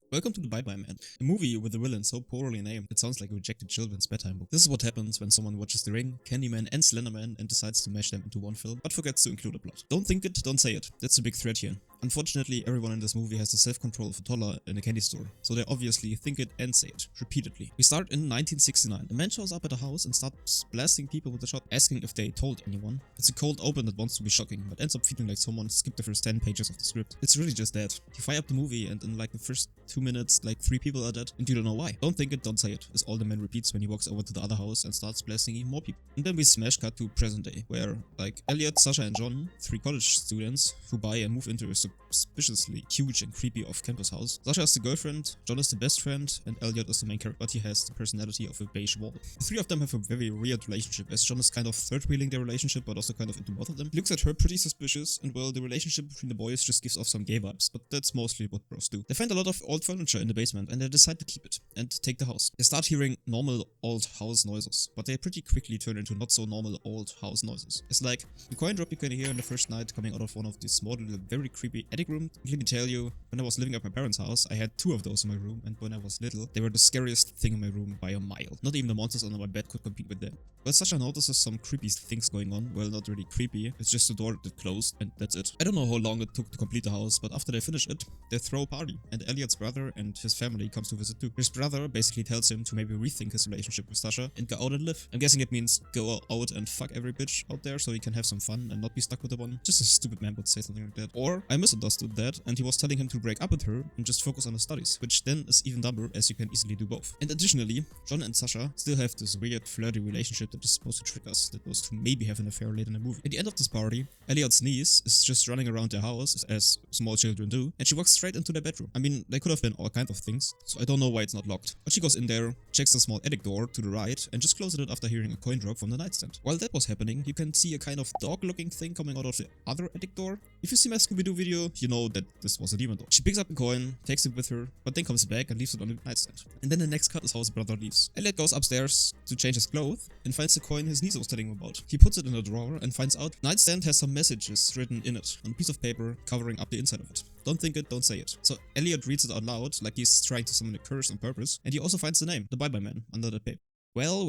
Welcome to the Bye Bye Man, a movie with a villain so poorly named it sounds like a rejected children's bedtime book. This is what happens when someone watches The Ring, Candyman and Slenderman and decides to mash them into one film, but forgets to include a plot. Don't think it, don't say it. That's the big threat here. Unfortunately, everyone in this movie has the self-control of a toddler in a candy store, so they obviously think it and say it, repeatedly. We start in 1969. A man shows up at a house and starts blasting people with a shot, asking if they told anyone. It's a cold open that wants to be shocking, but ends up feeling like someone skipped the first 10 pages of the script. It's really just that. You fire up the movie and in like the first 2 minutes, like 3 people are dead, and you don't know why. Don't think it, don't say it, is all the man repeats when he walks over to the other house and starts blasting even more people. And then we smash cut to present day, where like Elliot, Sasha and John, 3 college students who buy and move into a suspiciously huge and creepy off-campus house. Sasha is the girlfriend, John is the best friend, and Elliot is the main character, but he has the personality of a beige wall. The 3 of them have a very weird relationship, as John is kind of third-wheeling their relationship, but also kind of into both of them. He looks at her pretty suspicious, and well, the relationship between the boys just gives off some gay vibes, but that's mostly what bros do. They find a lot of old furniture in the basement, and they decide to keep it, and take the house. They start hearing normal old house noises, but they pretty quickly turn into not so normal old house noises. It's like the coin drop you can hear in the first night coming out of one of these small little very creepy attic rooms. Let me tell you, when I was living at my parents' house, I had 2 of those in my room, and when I was little, they were the scariest thing in my room by a mile. Not even the monsters under my bed could compete with them. But Sasha notices some creepy things going on. Well, not really creepy, it's just the door that closed, and that's it. I don't know how long it took to complete the house, but after they finish it, they throw a party, and Elliot's brother and his family comes to visit too. His brother basically tells him to maybe rethink his relationship with Sasha and go out and live. I'm guessing it means go out and fuck every bitch out there so he can have some fun and not be stuck with the one. Just a stupid man would say something like that. Or I misunderstood that, and he was telling him to break up with her and just focus on the studies, which then is even dumber as you can easily do both. And additionally, John and Sasha still have this weird flirty relationship that is supposed to trick us that those 2 maybe have an affair later in the movie. At the end of this party, Elliot's niece is just running around their house as small children do, and she walks straight into their bedroom. I mean, they could have been all kinds of things, so I don't know why it's not locked. But she goes in there, checks the small attic door to the right, and just closes it after hearing a coin drop from the nightstand. While that was happening, you can see a kind of dog-looking thing coming out of the other attic door. If you see my Scooby-Doo video, you know that this was a demon door. She picks up the coin, takes it with her, but then comes back and leaves it on the nightstand. And then the next cut is how his brother leaves. Elliot goes upstairs to change his clothes and finds the coin his niece was telling him about. He puts it in a drawer and finds out the nightstand has some messages written in it on a piece of paper covering up the inside of it. Don't think it, don't say it. So Elliot reads it out loud like he's trying to summon a curse on purpose, and he also finds the name, the Bye Bye Man, under the paper. Well,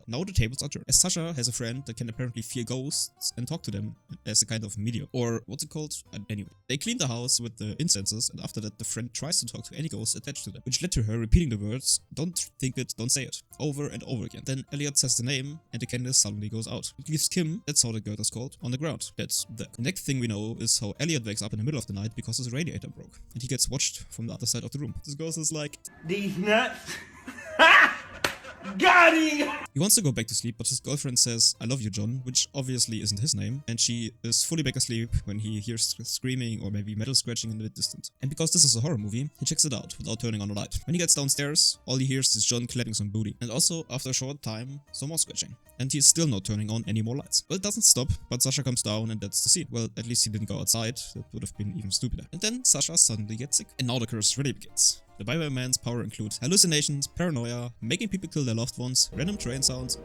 now the tables are turned. As Sasha has a friend that can apparently fear ghosts and talk to them as a kind of medium. Or what's it called? Anyway. They clean the house with the incenses, and after that the friend tries to talk to any ghosts attached to them, which led to her repeating the words, don't think it, don't say it, over and over again. Then Elliot says the name, and the candle suddenly goes out. It leaves Kim, that's how the girl is called, on the ground. That's that. The next thing we know is how Elliot wakes up in the middle of the night because his radiator broke, and he gets watched from the other side of the room. This ghost is like, these nuts. Got him! He wants to go back to sleep, but his girlfriend says, I love you, John, which obviously isn't his name, and she is fully back asleep when he hears screaming or maybe metal scratching in the distance. And because this is a horror movie, he checks it out without turning on the light. When he gets downstairs, all he hears is John clapping some booty, and also, after a short time, some more scratching. And he's still not turning on any more lights. Well, it doesn't stop, but Sasha comes down and that's the scene. Well, at least he didn't go outside, that would have been even stupider. And then Sasha suddenly gets sick. And now the curse really begins. The Bye Bye Man's power include hallucinations, paranoia, making people kill their loved ones, random train sounds.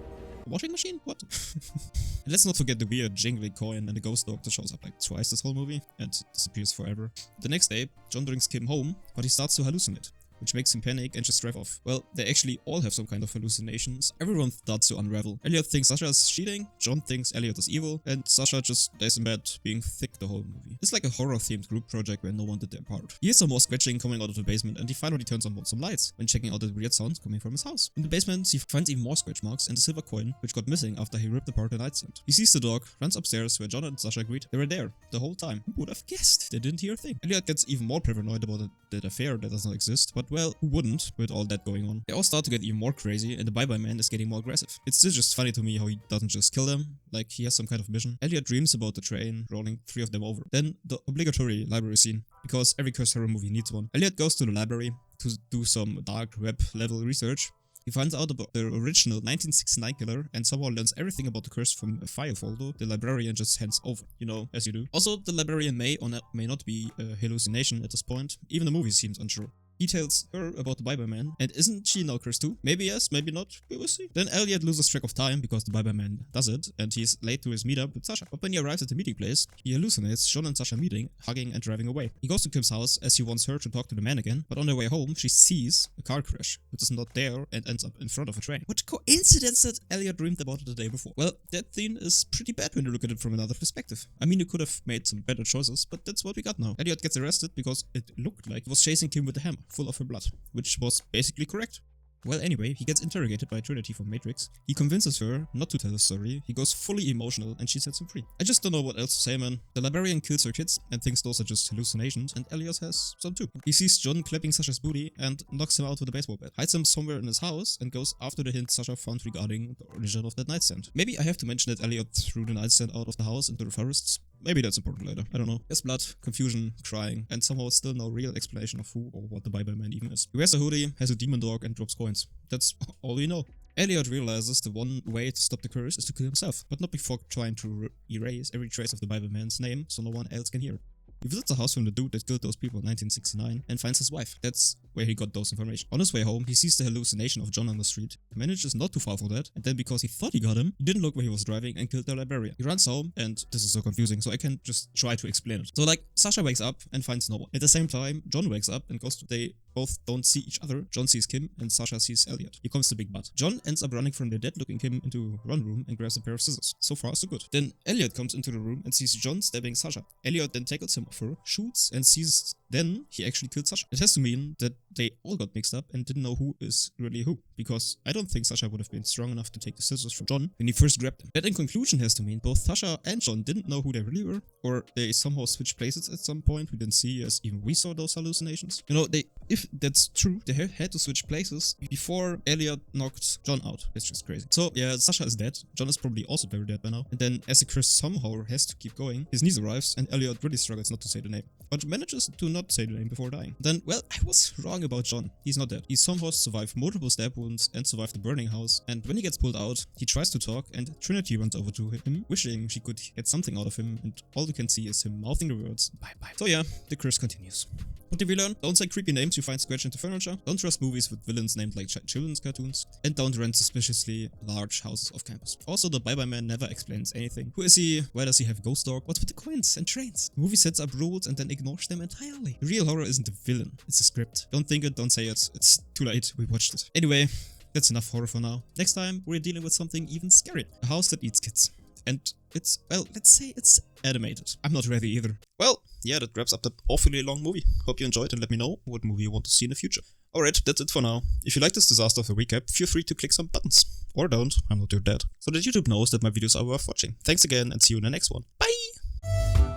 Washing machine? What? And let's not forget the weird jingling coin and the ghost dog that shows up like twice this whole movie and disappears forever. The next day, John brings Kim home, but he starts to hallucinate, which makes him panic and just drive off. Well, they actually all have some kind of hallucinations. Everyone starts to unravel. Elliot thinks Sasha is cheating, John thinks Elliot is evil, and Sasha just lays in bed being thick the whole movie. It's like a horror-themed group project where no one did their part. He hears some more scratching coming out of the basement, and he finally turns on some lights when checking out the weird sounds coming from his house. In the basement, he finds even more scratch marks and the silver coin, which got missing after he ripped apart the nightstand. He sees the dog, runs upstairs where John and Sasha agreed they were there the whole time. Who would have guessed? They didn't hear a thing. Elliot gets even more paranoid about that affair that does not exist, but well, who wouldn't? With all that going on. They all start to get even more crazy, and the Bye Bye Man is getting more aggressive. It's still just funny to me how he doesn't just kill them, like he has some kind of mission. Elliot dreams about the train rolling 3 of them over. Then the obligatory library scene, because every cursed horror movie needs one. Elliot goes to the library to do some dark web level research. He finds out about the original 1969 killer and somehow learns everything about the curse from a file folder the librarian just hands over, you know, as you do. Also, the librarian may or may not be a hallucination at this point. Even the movie seems unsure. He tells her about the Bye-Bye-Man, and isn't she now cursed too? Maybe yes, maybe not, we will see. Then Elliot loses track of time because the Bye-Bye-Man does it, and he's late to his meetup with Sasha. But when he arrives at the meeting place, he hallucinates John and Sasha meeting, hugging and driving away. He goes to Kim's house as he wants her to talk to the man again, but on their way home, she sees a car crash, which is not there and ends up in front of a train. What coincidence that Elliot dreamed about it the day before. Well, that scene is pretty bad when you look at it from another perspective. I mean, you could have made some better choices, but that's what we got now. Elliot gets arrested because it looked like he was chasing Kim with a hammer, full of her blood, which was basically correct. Well, anyway, he gets interrogated by Trinity from Matrix. He convinces her not to tell the story. He goes fully emotional and she sets him free. I just don't know what else to say, man. The librarian kills her kids and thinks those are just hallucinations, and Elliot has some too. He sees John clapping Sasha's booty and knocks him out with a baseball bat. Hides him somewhere in his house and goes after the hint Sasha found regarding the origin of that nightstand. Maybe I have to mention that Elliot threw the nightstand out of the house into the forests. Maybe that's important later. I don't know. There's blood, confusion, crying, and somehow still no real explanation of who or what the Bye-Bye-Man even is. He wears a hoodie, has a demon dog, and drops coins. That's all we know. Elliot realizes the one way to stop the curse is to kill himself, but not before trying to erase every trace of the Bye-Bye-Man's name so no one else can hear it. He visits the house from the dude that killed those people in 1969 and finds his wife. That's where he got those information. On his way home, he sees the hallucination of John on the street. He manages not to fall for that, and then because he thought he got him, he didn't look where he was driving and killed the librarian. He runs home, and this is so confusing, so I can just try to explain it. So like, Sasha wakes up and finds no one. At the same time, John wakes up and goes to... They both don't see each other. John sees Kim and Sasha sees Elliot. Here comes the big but. John ends up running from the dead looking Kim into one room and grabs a pair of scissors. So far so good. Then Elliot comes into the room and sees John stabbing Sasha. Elliot then tackles him off her, shoots, and sees then he actually killed Sasha. It has to mean that they all got mixed up and didn't know who is really who, because I don't think Sasha would have been strong enough to take the scissors from John when he first grabbed them. That in conclusion has to mean both Sasha and John didn't know who they really were, or they somehow switched places at some point we didn't see as even we saw those hallucinations. You know, if that's true, they had to switch places before Elliot knocked John out. It's just crazy. So yeah, Sasha is dead. John is probably also very dead by now. And then as the curse somehow has to keep going, his niece arrives and Elliot really struggles not to say the name, but manages to not say the name before dying. Then, well, I was wrong about John. He's not dead. He somehow survived multiple stab wounds and survived the burning house. And when he gets pulled out, he tries to talk and Trinity runs over to him, wishing she could get something out of him, and all we can see is him mouthing the words, bye bye. So yeah, the curse continues. What did we learn? Don't say creepy names you find scratched into furniture. Don't trust movies with villains named like children's cartoons. And don't rent suspiciously large houses off campus. Also, the Bye-Bye-Man never explains anything. Who is he? Why does he have a ghost dog? What's with the coins and trains? The movie sets up rules and then ignores them entirely. The real horror isn't the villain. It's a script. Don't think it, don't say it. It's too late. We watched it. Anyway, that's enough horror for now. Next time, we're dealing with something even scarier. A house that eats kids. And it's, well, let's say it's animated. I'm not ready either. Well, yeah, that wraps up that awfully long movie. Hope you enjoyed and let me know what movie you want to see in the future. Alright, that's it for now. If you like this disaster of a recap, feel free to click some buttons. Or don't, I'm not your dad. So that YouTube knows that my videos are worth watching. Thanks again and see you in the next one. Bye!